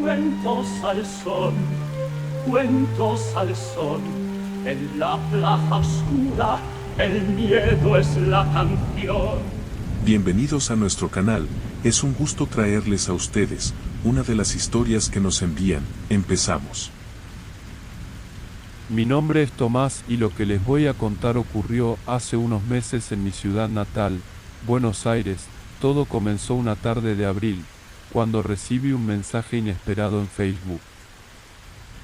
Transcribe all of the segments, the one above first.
cuentos al sol, en la plaza oscura, el miedo es la canción. Bienvenidos a nuestro canal, es un gusto traerles a ustedes una de las historias que nos envían. Empezamos. Mi nombre es Tomás y lo que les voy a contar ocurrió hace unos meses en mi ciudad natal, Buenos Aires. Todo comenzó una tarde de abril, cuando recibí un mensaje inesperado en Facebook.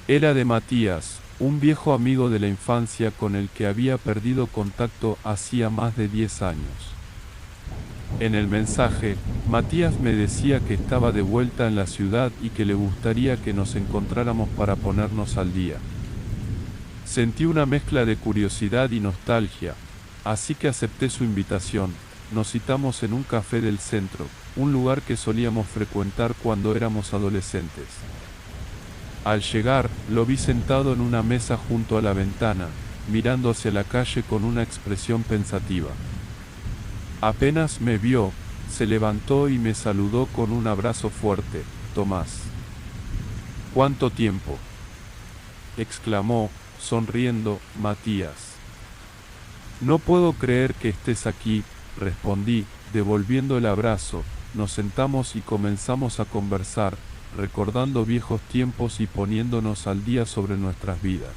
Era de Matías, un viejo amigo de la infancia con el que había perdido contacto hacía más de 10 años. En el mensaje, Matías me decía que estaba de vuelta en la ciudad y que le gustaría que nos encontráramos para ponernos al día. Sentí una mezcla de curiosidad y nostalgia, así que acepté su invitación. Nos citamos en un café del centro, un lugar que solíamos frecuentar cuando éramos adolescentes. Al llegar, lo vi sentado en una mesa junto a la ventana, mirando hacia la calle con una expresión pensativa. Apenas me vio, se levantó y me saludó con un abrazo fuerte. «Tomás». «¿Cuánto tiempo?», exclamó, sonriendo, Matías. «No puedo creer que estés aquí», respondí, devolviendo el abrazo. Nos sentamos y comenzamos a conversar, recordando viejos tiempos y poniéndonos al día sobre nuestras vidas.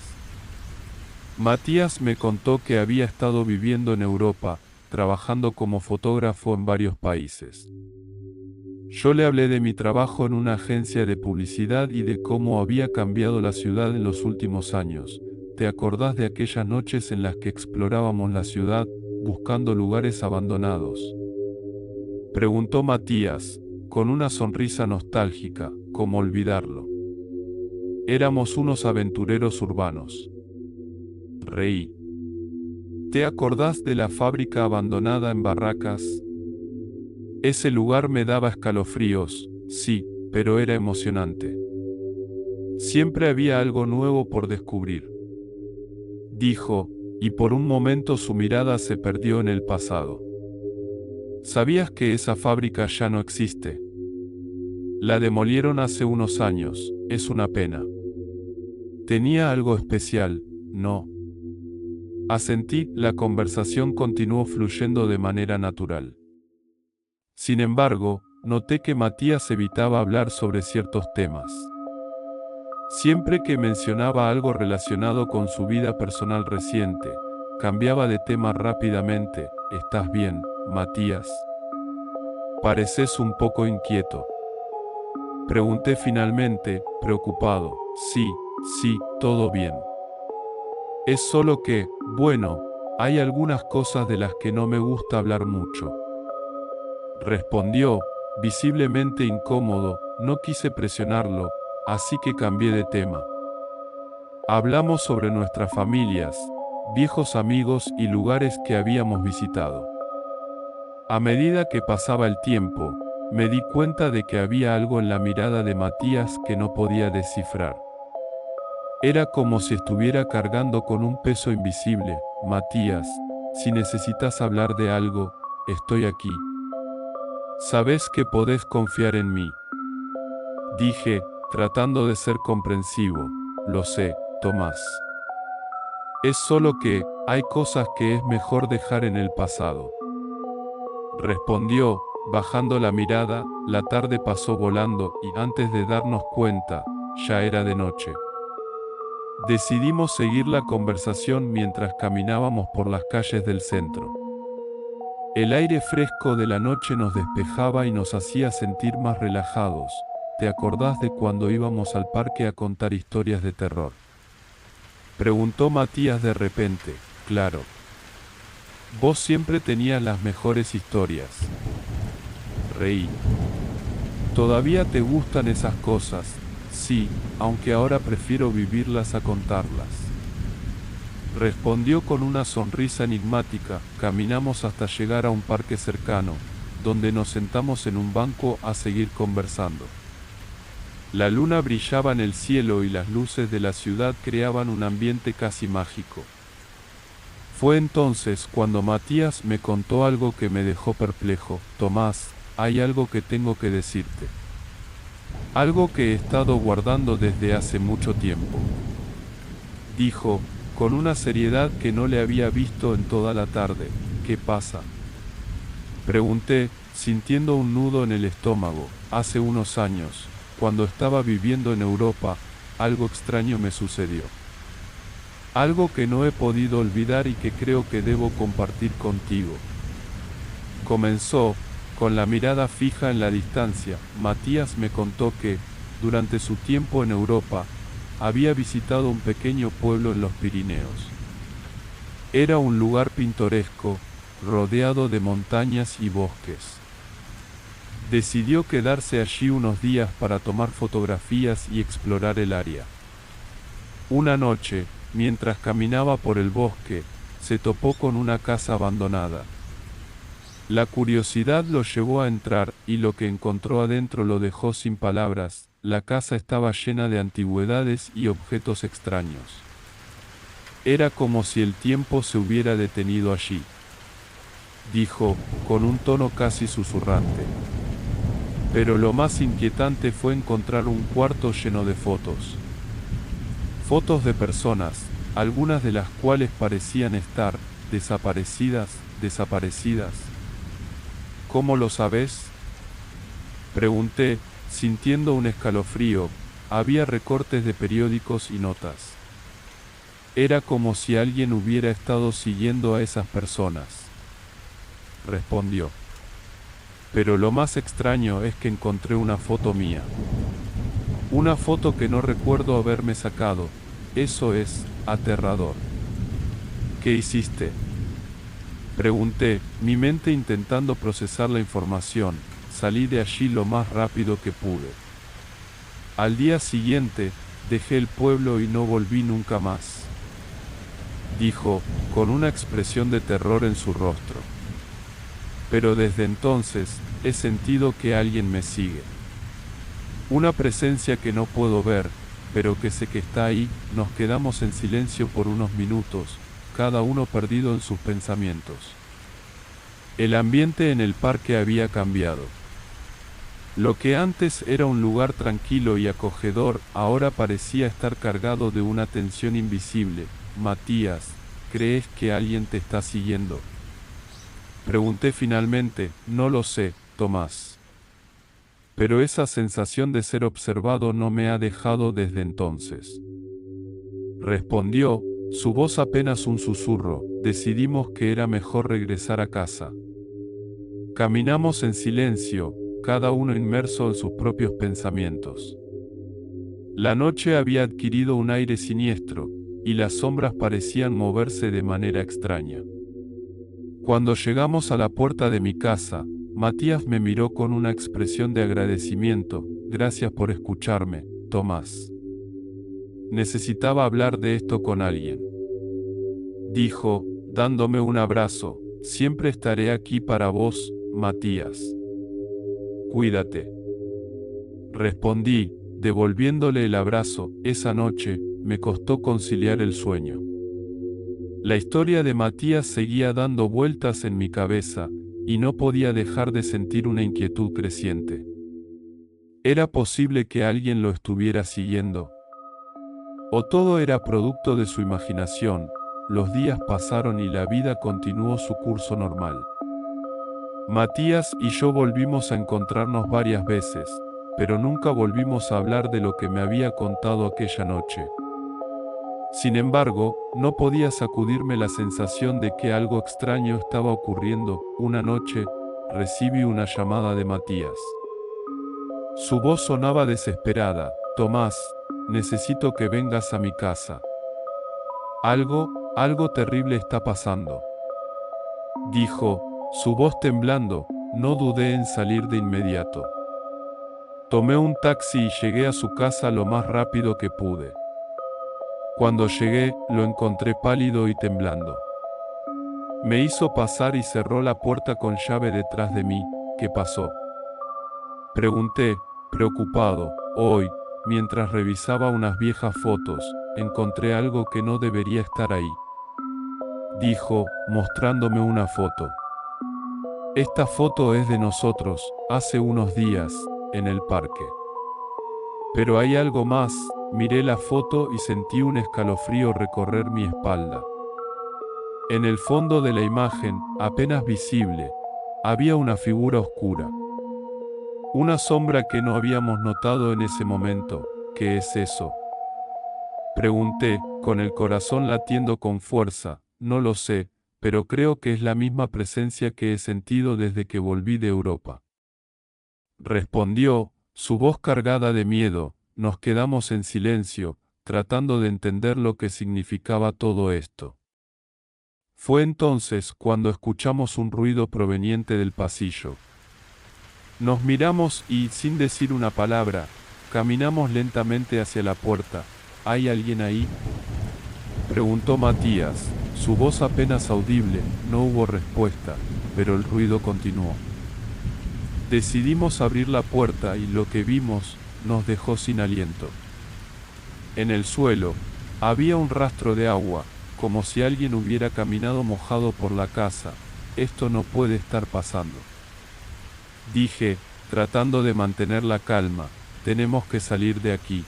Matías me contó que había estado viviendo en Europa, trabajando como fotógrafo en varios países. Yo le hablé de mi trabajo en una agencia de publicidad y de cómo había cambiado la ciudad en los últimos años. ¿Te acordás de aquellas noches en las que explorábamos la ciudad, buscando lugares abandonados?, preguntó Matías, con una sonrisa nostálgica. ¿Cómo olvidarlo? Éramos unos aventureros urbanos. Reí. ¿Te acordás de la fábrica abandonada en Barracas? Ese lugar me daba escalofríos, sí, pero era emocionante. Siempre había algo nuevo por descubrir, dijo, y por un momento su mirada se perdió en el pasado. ¿Sabías que esa fábrica ya no existe? La demolieron hace unos años, es una pena. Tenía algo especial, ¿no? Asentí. La conversación continuó fluyendo de manera natural. Sin embargo, noté que Matías evitaba hablar sobre ciertos temas. Siempre que mencionaba algo relacionado con su vida personal reciente, cambiaba de tema rápidamente. ¿Estás bien, Matías? Pareces un poco inquieto. Pregunté finalmente, preocupado. Sí, todo bien. Es solo que, bueno, hay algunas cosas de las que no me gusta hablar mucho. Respondió, visiblemente incómodo. No quise presionarlo, así que cambié de tema. Hablamos sobre nuestras familias, viejos amigos y lugares que habíamos visitado. A medida que pasaba el tiempo, me di cuenta de que había algo en la mirada de Matías que no podía descifrar. Era como si estuviera cargando con un peso invisible. Matías, si necesitas hablar de algo, estoy aquí. Sabes que podés confiar en mí. Dije, tratando de ser comprensivo. Lo sé, Tomás. Es solo que, hay cosas que es mejor dejar en el pasado. Respondió, bajando la mirada. La tarde pasó volando y antes de darnos cuenta, ya era de noche. Decidimos seguir la conversación mientras caminábamos por las calles del centro. El aire fresco de la noche nos despejaba y nos hacía sentir más relajados. ¿Te acordás de cuando íbamos al parque a contar historias de terror?, preguntó Matías de repente. Claro. Vos siempre tenías las mejores historias. Reí. ¿Todavía te gustan esas cosas? Sí, aunque ahora prefiero vivirlas a contarlas. Respondió con una sonrisa enigmática. Caminamos hasta llegar a un parque cercano, donde nos sentamos en un banco a seguir conversando. La luna brillaba en el cielo y las luces de la ciudad creaban un ambiente casi mágico. Fue entonces cuando Matías me contó algo que me dejó perplejo. Tomás, hay algo que tengo que decirte. Algo que he estado guardando desde hace mucho tiempo. Dijo, con una seriedad que no le había visto en toda la tarde. ¿Qué pasa? Pregunté, sintiendo un nudo en el estómago. Hace unos años, cuando estaba viviendo en Europa, algo extraño me sucedió. Algo que no he podido olvidar y que creo que debo compartir contigo. Comenzó, con la mirada fija en la distancia. Matías me contó que, durante su tiempo en Europa, había visitado un pequeño pueblo en los Pirineos. Era un lugar pintoresco, rodeado de montañas y bosques. Decidió quedarse allí unos días para tomar fotografías y explorar el área. Una noche, mientras caminaba por el bosque, se topó con una casa abandonada. La curiosidad lo llevó a entrar, y lo que encontró adentro lo dejó sin palabras. La casa estaba llena de antigüedades y objetos extraños. Era como si el tiempo se hubiera detenido allí. Dijo, con un tono casi susurrante. Pero lo más inquietante fue encontrar un cuarto lleno de fotos. Fotos de personas, algunas de las cuales parecían estar desaparecidas. ¿Cómo lo sabes? Pregunté, sintiendo un escalofrío. Había recortes de periódicos y notas. Era como si alguien hubiera estado siguiendo a esas personas. Respondió. Pero lo más extraño es que encontré una foto mía. Una foto que no recuerdo haberme sacado. Eso es aterrador. ¿Qué hiciste? Pregunté, mi mente intentando procesar la información. Salí de allí lo más rápido que pude. Al día siguiente, dejé el pueblo y no volví nunca más. Dijo, con una expresión de terror en su rostro. Pero desde entonces, he sentido que alguien me sigue. Una presencia que no puedo ver, pero que sé que está ahí. Nos quedamos en silencio por unos minutos, cada uno perdido en sus pensamientos. El ambiente en el parque había cambiado. Lo que antes era un lugar tranquilo y acogedor, ahora parecía estar cargado de una tensión invisible. Matías, ¿crees que alguien te está siguiendo? Pregunté finalmente. No lo sé, Tomás. Pero esa sensación de ser observado no me ha dejado desde entonces. Respondió, su voz apenas un susurro. Decidimos que era mejor regresar a casa. Caminamos en silencio, cada uno inmerso en sus propios pensamientos. La noche había adquirido un aire siniestro, y las sombras parecían moverse de manera extraña. Cuando llegamos a la puerta de mi casa, Matías me miró con una expresión de agradecimiento. Gracias por escucharme, Tomás. Necesitaba hablar de esto con alguien. Dijo, dándome un abrazo. Siempre estaré aquí para vos, Matías. Cuídate. Respondí, devolviéndole el abrazo. Esa noche, me costó conciliar el sueño. La historia de Matías seguía dando vueltas en mi cabeza, y no podía dejar de sentir una inquietud creciente. ¿Era posible que alguien lo estuviera siguiendo? ¿O todo era producto de su imaginación? Los días pasaron y la vida continuó su curso normal. Matías y yo volvimos a encontrarnos varias veces, pero nunca volvimos a hablar de lo que me había contado aquella noche. Sin embargo, no podía sacudirme la sensación de que algo extraño estaba ocurriendo. Una noche, recibí una llamada de Matías. Su voz sonaba desesperada. Tomás, necesito que vengas a mi casa. Algo terrible está pasando. Dijo, su voz temblando. No dudé en salir de inmediato. Tomé un taxi y llegué a su casa lo más rápido que pude. Cuando llegué, lo encontré pálido y temblando. Me hizo pasar y cerró la puerta con llave detrás de mí. ¿Qué pasó? Pregunté, preocupado. Hoy, mientras revisaba unas viejas fotos, encontré algo que no debería estar ahí. Dijo, mostrándome una foto. Esta foto es de nosotros, hace unos días, en el parque. Pero hay algo más, miré la foto y sentí un escalofrío recorrer mi espalda. En el fondo de la imagen, apenas visible, había una figura oscura. Una sombra que no habíamos notado en ese momento. ¿Qué es eso?, pregunté, con el corazón latiendo con fuerza. No lo sé, pero creo que es la misma presencia que he sentido desde que volví de Europa. Respondió, su voz cargada de miedo. Nos quedamos en silencio, tratando de entender lo que significaba todo esto. Fue entonces cuando escuchamos un ruido proveniente del pasillo. Nos miramos y, sin decir una palabra, caminamos lentamente hacia la puerta. ¿Hay alguien ahí?, preguntó Matías. Su voz apenas audible. No hubo respuesta, pero el ruido continuó. Decidimos abrir la puerta y lo que vimos nos dejó sin aliento. En el suelo había un rastro de agua, como si alguien hubiera caminado mojado por la casa. Esto no puede estar pasando, dije, tratando de mantener la calma. Tenemos que salir de aquí,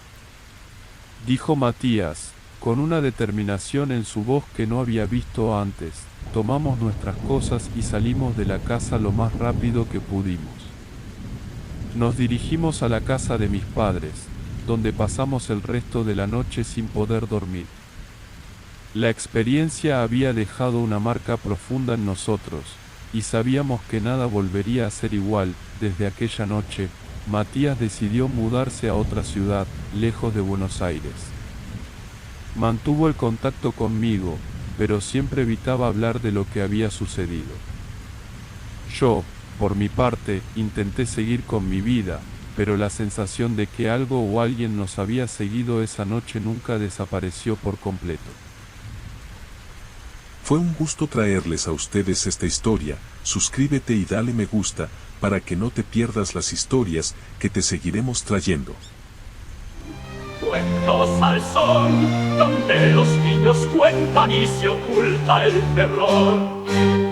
dijo Matías, con una determinación en su voz que no había visto antes. Tomamos nuestras cosas y salimos de la casa lo más rápido que pudimos. Nos dirigimos a la casa de mis padres, donde pasamos el resto de la noche sin poder dormir. La experiencia había dejado una marca profunda en nosotros, y sabíamos que nada volvería a ser igual. Desde aquella noche, Matías decidió mudarse a otra ciudad, lejos de Buenos Aires. Mantuvo el contacto conmigo, pero siempre evitaba hablar de lo que había sucedido. Yo, por mi parte, intenté seguir con mi vida, pero la sensación de que algo o alguien nos había seguido esa noche nunca desapareció por completo. Fue un gusto traerles a ustedes esta historia. Suscríbete y dale me gusta, para que no te pierdas las historias que te seguiremos trayendo. Cuentos al sol, donde los niños cuentan y se oculta el terror.